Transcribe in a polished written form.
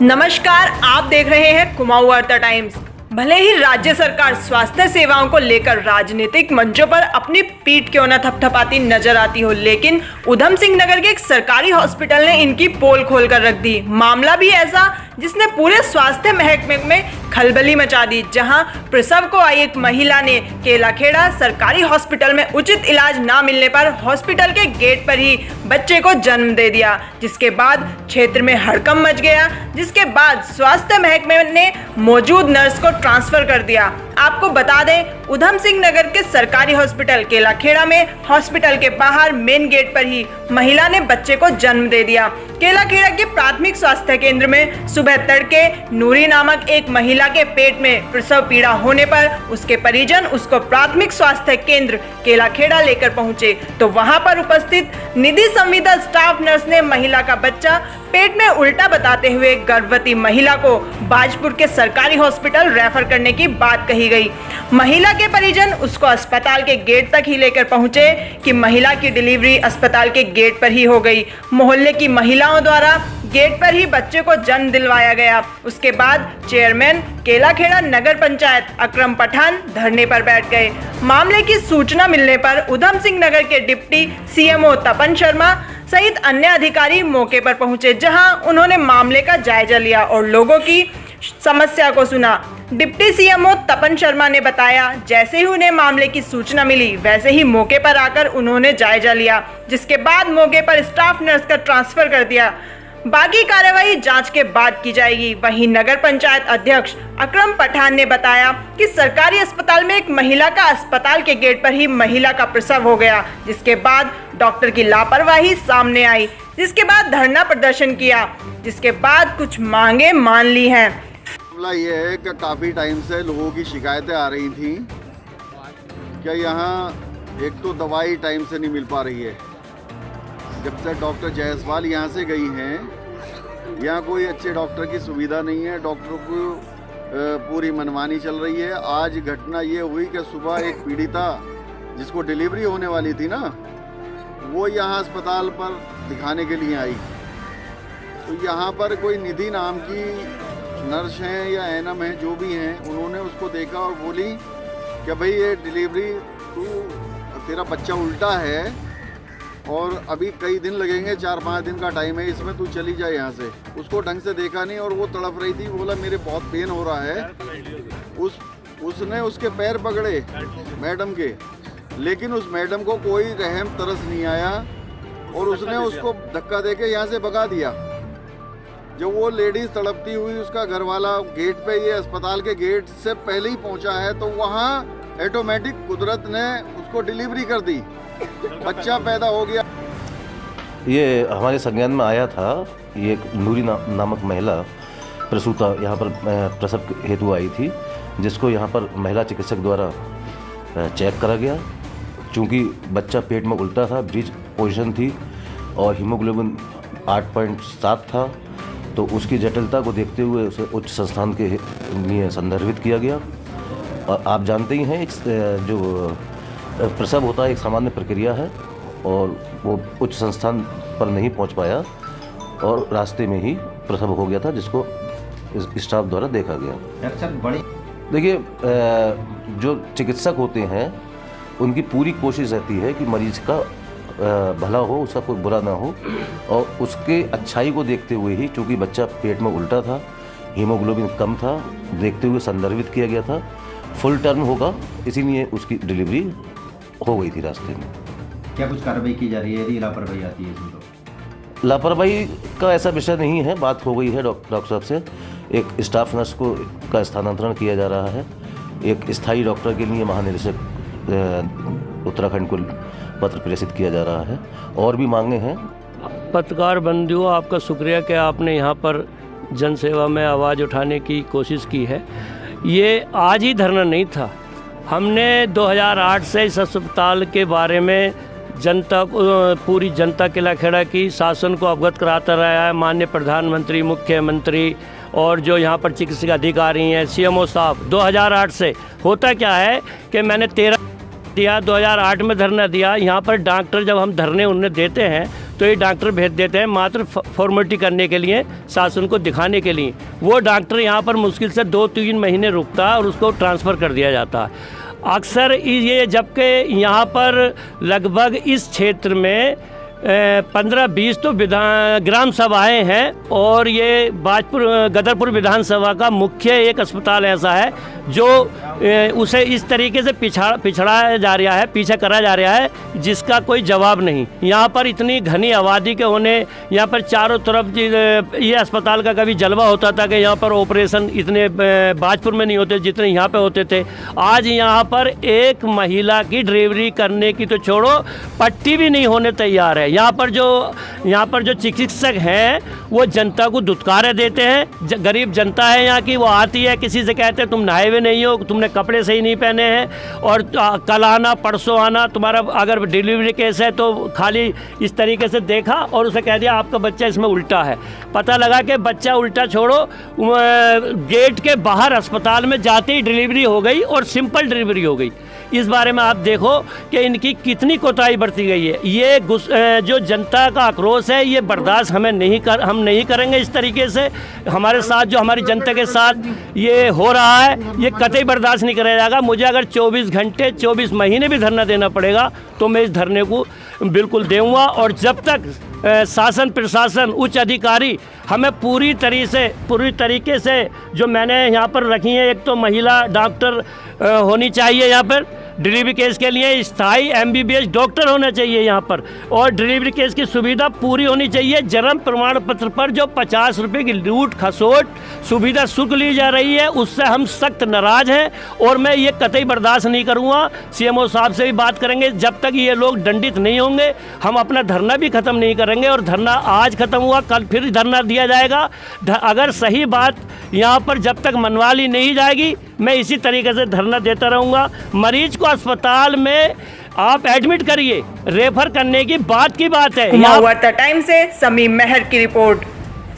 नमस्कार, आप देख रहे हैं कुमाऊं वार्ता टाइम्स। भले ही राज्य सरकार स्वास्थ्य सेवाओं को लेकर राजनीतिक मंचों पर अपनी पीठ क्यों न थपथपाती नजर आती हो, लेकिन उधम सिंह नगर के एक सरकारी हॉस्पिटल ने इनकी पोल खोल कर रख दी। मामला भी ऐसा जिसने पूरे स्वास्थ्य महकमे में खलबली मचा दी, जहां प्रसव को आई एक महिला ने केलाखेड़ा सरकारी हॉस्पिटल में उचित इलाज ना मिलने पर हॉस्पिटल के गेट पर ही बच्चे को जन्म दे दिया, जिसके बाद क्षेत्र में हड़कंप मच गया। जिसके बाद स्वास्थ्य महकमे ने मौजूद नर्स को ट्रांसफर कर दिया। आपको बता दें, उधम सिंह नगर के सरकारी हॉस्पिटल केलाखेड़ा में हॉस्पिटल के बाहर मेन गेट पर ही महिला ने बच्चे को जन्म दे दिया। केलाखेड़ा के प्राथमिक स्वास्थ्य केंद्र में सुबह तड़के नूरी नामक एक महिला के पेट में प्रसव पीड़ा होने पर उसके परिजन उसको प्राथमिक स्वास्थ्य केंद्र केलाखेड़ा लेकर पहुंचे, तो वहां पर उपस्थित निधि संविदा स्टाफ नर्स ने महिला का बच्चा पेट में उल्टा बताते हुए गर्भवती महिला को बाजपुर के सरकारी हॉस्पिटल रेफर करने की बात कही गई। महिला के परिजन उसको अस्पताल के गेट तक ही लेकर पहुंचे कि महिला की डिलीवरी अस्पताल के गेट पर ही हो गई। मोहल्ले की महिलाओं द्वारा गेट पर ही बच्चे को जन्म दिलवाया गया। उसके बाद चेयरमैन केलाखेड़ा नगर पंचायत अकरम पठान धरने पर बैठ गए। मामले की सूचना मिलने पर उधम सिंह नगर के डिप्टी सीएमओ तपन शर्मा सहित अन्य अधिकारी मौके पर पहुंचे, जहां उन्होंने मामले का जायजा लिया और लोगों की समस्या को सुना। डिप्टी सीएमओ तपन शर्मा ने बताया, जैसे ही उन्हें मामले की सूचना मिली वैसे ही मौके पर आकर उन्होंने जायजा लिया, जिसके बाद मौके पर स्टाफ नर्स का ट्रांसफर कर दिया। बाकी कार्यवाही जांच के बाद की जाएगी। वहीं नगर पंचायत अध्यक्ष अकरम पठान ने बताया कि सरकारी अस्पताल में एक महिला का अस्पताल के गेट पर ही महिला का प्रसव हो गया, जिसके बाद डॉक्टर की लापरवाही सामने आई, जिसके बाद धरना प्रदर्शन किया, जिसके बाद कुछ मांगे मान ली हैं। मामला ये है कि काफ़ी टाइम से लोगों की शिकायतें आ रही थी कि यहाँ एक तो दवाई टाइम से नहीं मिल पा रही है। जब से डॉक्टर जायसवाल यहाँ से गई हैं, यहाँ कोई अच्छे डॉक्टर की सुविधा नहीं है। डॉक्टरों को पूरी मनमानी चल रही है। आज घटना ये हुई कि सुबह एक पीड़िता जिसको डिलीवरी होने वाली थी ना, वो यहाँ अस्पताल पर दिखाने के लिए आई। तो यहाँ पर कोई निधि नाम की नर्स हैं या एनएम हैं, जो भी हैं, उन्होंने उसको देखा और बोली कि भाई ये डिलीवरी तेरा बच्चा उल्टा है और अभी कई दिन लगेंगे, 4-5 दिन का टाइम है इसमें, तू चली जाए यहाँ से। उसको ढंग से देखा नहीं और वो तड़प रही थी। बोला मेरे बहुत पेन हो रहा है। उसने उसके पैर पकड़े मैडम के, लेकिन उस मैडम को कोई रहम तरस नहीं आया और उसने उसको धक्का देके यहाँ से भगा दिया। जब वो लेडीज तड़पती हुई, उसका घरवाला गेट पे, ये अस्पताल के गेट से पहले ही पहुँचा है, तो वहाँ ऑटोमेटिक कुदरत ने उसको डिलीवरी कर दी, बच्चा पैदा हो गया। ये हमारे संज्ञान में आया था। ये नूरी नामक महिला प्रसूता यहाँ पर प्रसव हेतु आई थी, जिसको यहाँ पर महिला चिकित्सक द्वारा चेक करा गया। चूँकि बच्चा पेट में उल्टा था, ब्रीच पोजीशन थी और हीमोग्लोबिन 8.7 था, तो उसकी जटिलता को देखते हुए उसे उच्च संस्थान के लिए संदर्भित किया गया। और आप जानते ही हैं, जो प्रसव होता है एक सामान्य प्रक्रिया है और वो उच्च संस्थान पर नहीं पहुंच पाया और रास्ते में ही प्रसव हो गया था, जिसको स्टाफ द्वारा देखा गया। देखिए, जो चिकित्सक होते हैं उनकी पूरी कोशिश रहती है कि मरीज का भला हो, उसका कोई बुरा ना हो, और उसके अच्छाई को देखते हुए ही, चूँकि बच्चा पेट में उल्टा था, हीमोग्लोबिन कम था, देखते हुए संदर्भित किया गया था। फुल टर्म होगा, इसीलिए उसकी डिलीवरी हो गई थी रास्ते में। क्या कुछ कार्रवाई की जा रही है यदि लापरवाही आती है इसमें? तो लापरवाही का ऐसा विषय नहीं है। बात हो गई है डॉक्टर साहब से। एक स्टाफ नर्स का स्थानांतरण किया जा रहा है। एक स्थायी डॉक्टर के लिए महानिदेशक उत्तराखंड को पत्र प्रेषित किया जा रहा है। और भी मांगे हैं। पत्रकार बंधुओं, आपका शुक्रिया कि आपने यहाँ पर जनसेवा में आवाज़ उठाने की कोशिश की है। ये आज ही धरना नहीं था। हमने 2008 से इस अस्पताल के बारे में पूरी जनता केलाखेड़ा की शासन को अवगत कराता रहा है। माननीय प्रधानमंत्री, मुख्यमंत्री और जो यहाँ पर चिकित्सक अधिकारी हैं, सीएमओ साहब, 2008 से। होता क्या है कि मैंने 13 दिया, 2008 में धरना दिया। यहाँ पर डॉक्टर जब हम धरने उन्हें देते हैं तो ये डॉक्टर भेज देते हैं मात्र फॉर्मेलिटी करने के लिए, शासन को दिखाने के लिए। वो डॉक्टर यहाँ पर मुश्किल से 2-3 महीने रुकता है और उसको ट्रांसफ़र कर दिया जाता है। अक्सर ये जबकि यहाँ पर लगभग इस क्षेत्र में 15-20 तो ग्राम सभाएँ हैं और ये गदरपुर विधानसभा का मुख्य एक अस्पताल ऐसा है जो उसे इस तरीके से पिछड़ा जा रहा है, पीछे करा जा रहा है, जिसका कोई जवाब नहीं। यहाँ पर इतनी घनी आबादी के होने, यहाँ पर चारों तरफ ये अस्पताल का कभी जलवा होता था कि यहाँ पर ऑपरेशन इतने बाजपुर में नहीं होते जितने यहाँ पे होते थे। आज यहाँ पर एक महिला की डिलीवरी करने की तो छोड़ो, पट्टी भी नहीं होने तैयार है। यहाँ पर जो चिकित्सक हैं वो जनता को दुत्कारे देते हैं। गरीब जनता है यहाँ की, वो आती है, किसी से कहते हैं तुम नहाए हुए नहीं हो, तुमने कपड़े सही नहीं पहने हैं, और कल आना परसों आना, तुम्हारा अगर डिलीवरी केस है तो खाली इस तरीके से देखा और उसे कह दिया आपका बच्चा इसमें उल्टा है। पता लगा कि बच्चा उल्टा छोड़ो, गेट के बाहर अस्पताल में जाते ही डिलीवरी हो गई और सिंपल डिलीवरी हो गई। इस बारे में आप देखो कि इनकी कितनी कोताही बरती गई है। ये जो जनता का आक्रोश है ये बर्दाश्त हम नहीं करेंगे। इस तरीके से हमारे साथ जो हमारी जनता के साथ ये हो रहा है ये कतई बर्दाश्त नहीं करा जाएगा। मुझे अगर 24 घंटे 24 महीने भी धरना देना पड़ेगा तो मैं इस धरने को बिल्कुल दूंगा। और जब तक शासन प्रशासन उच्च अधिकारी हमें पूरी तरीके से जो मैंने यहाँ पर रखी है, एक तो महिला डॉक्टर होनी चाहिए यहाँ पर डिलीवरी केस के लिए, स्थायी MBBS डॉक्टर होना चाहिए यहाँ पर, और डिलीवरी केस की सुविधा पूरी होनी चाहिए। जन्म प्रमाण पत्र पर जो 50 रुपये की लूट खसोट सुविधा शुल्क ली जा रही है उससे हम सख्त नाराज़ हैं और मैं ये कतई बर्दाश्त नहीं करूँगा। CMO साहब से भी बात करेंगे, जब तक ये लोग दंडित नहीं होंगे हम अपना धरना भी ख़त्म नहीं करेंगे। और धरना आज ख़त्म हुआ, कल फिर धरना दिया जाएगा। अगर सही बात यहाँ पर जब तक मनवा ली नहीं जाएगी मैं इसी तरीके से धरना देता रहूँगा। मरीज को अस्पताल में आप एडमिट करिए, रेफर करने की बात है। कुमाऊं वार्ता टाइम से समीम मेहर की रिपोर्ट।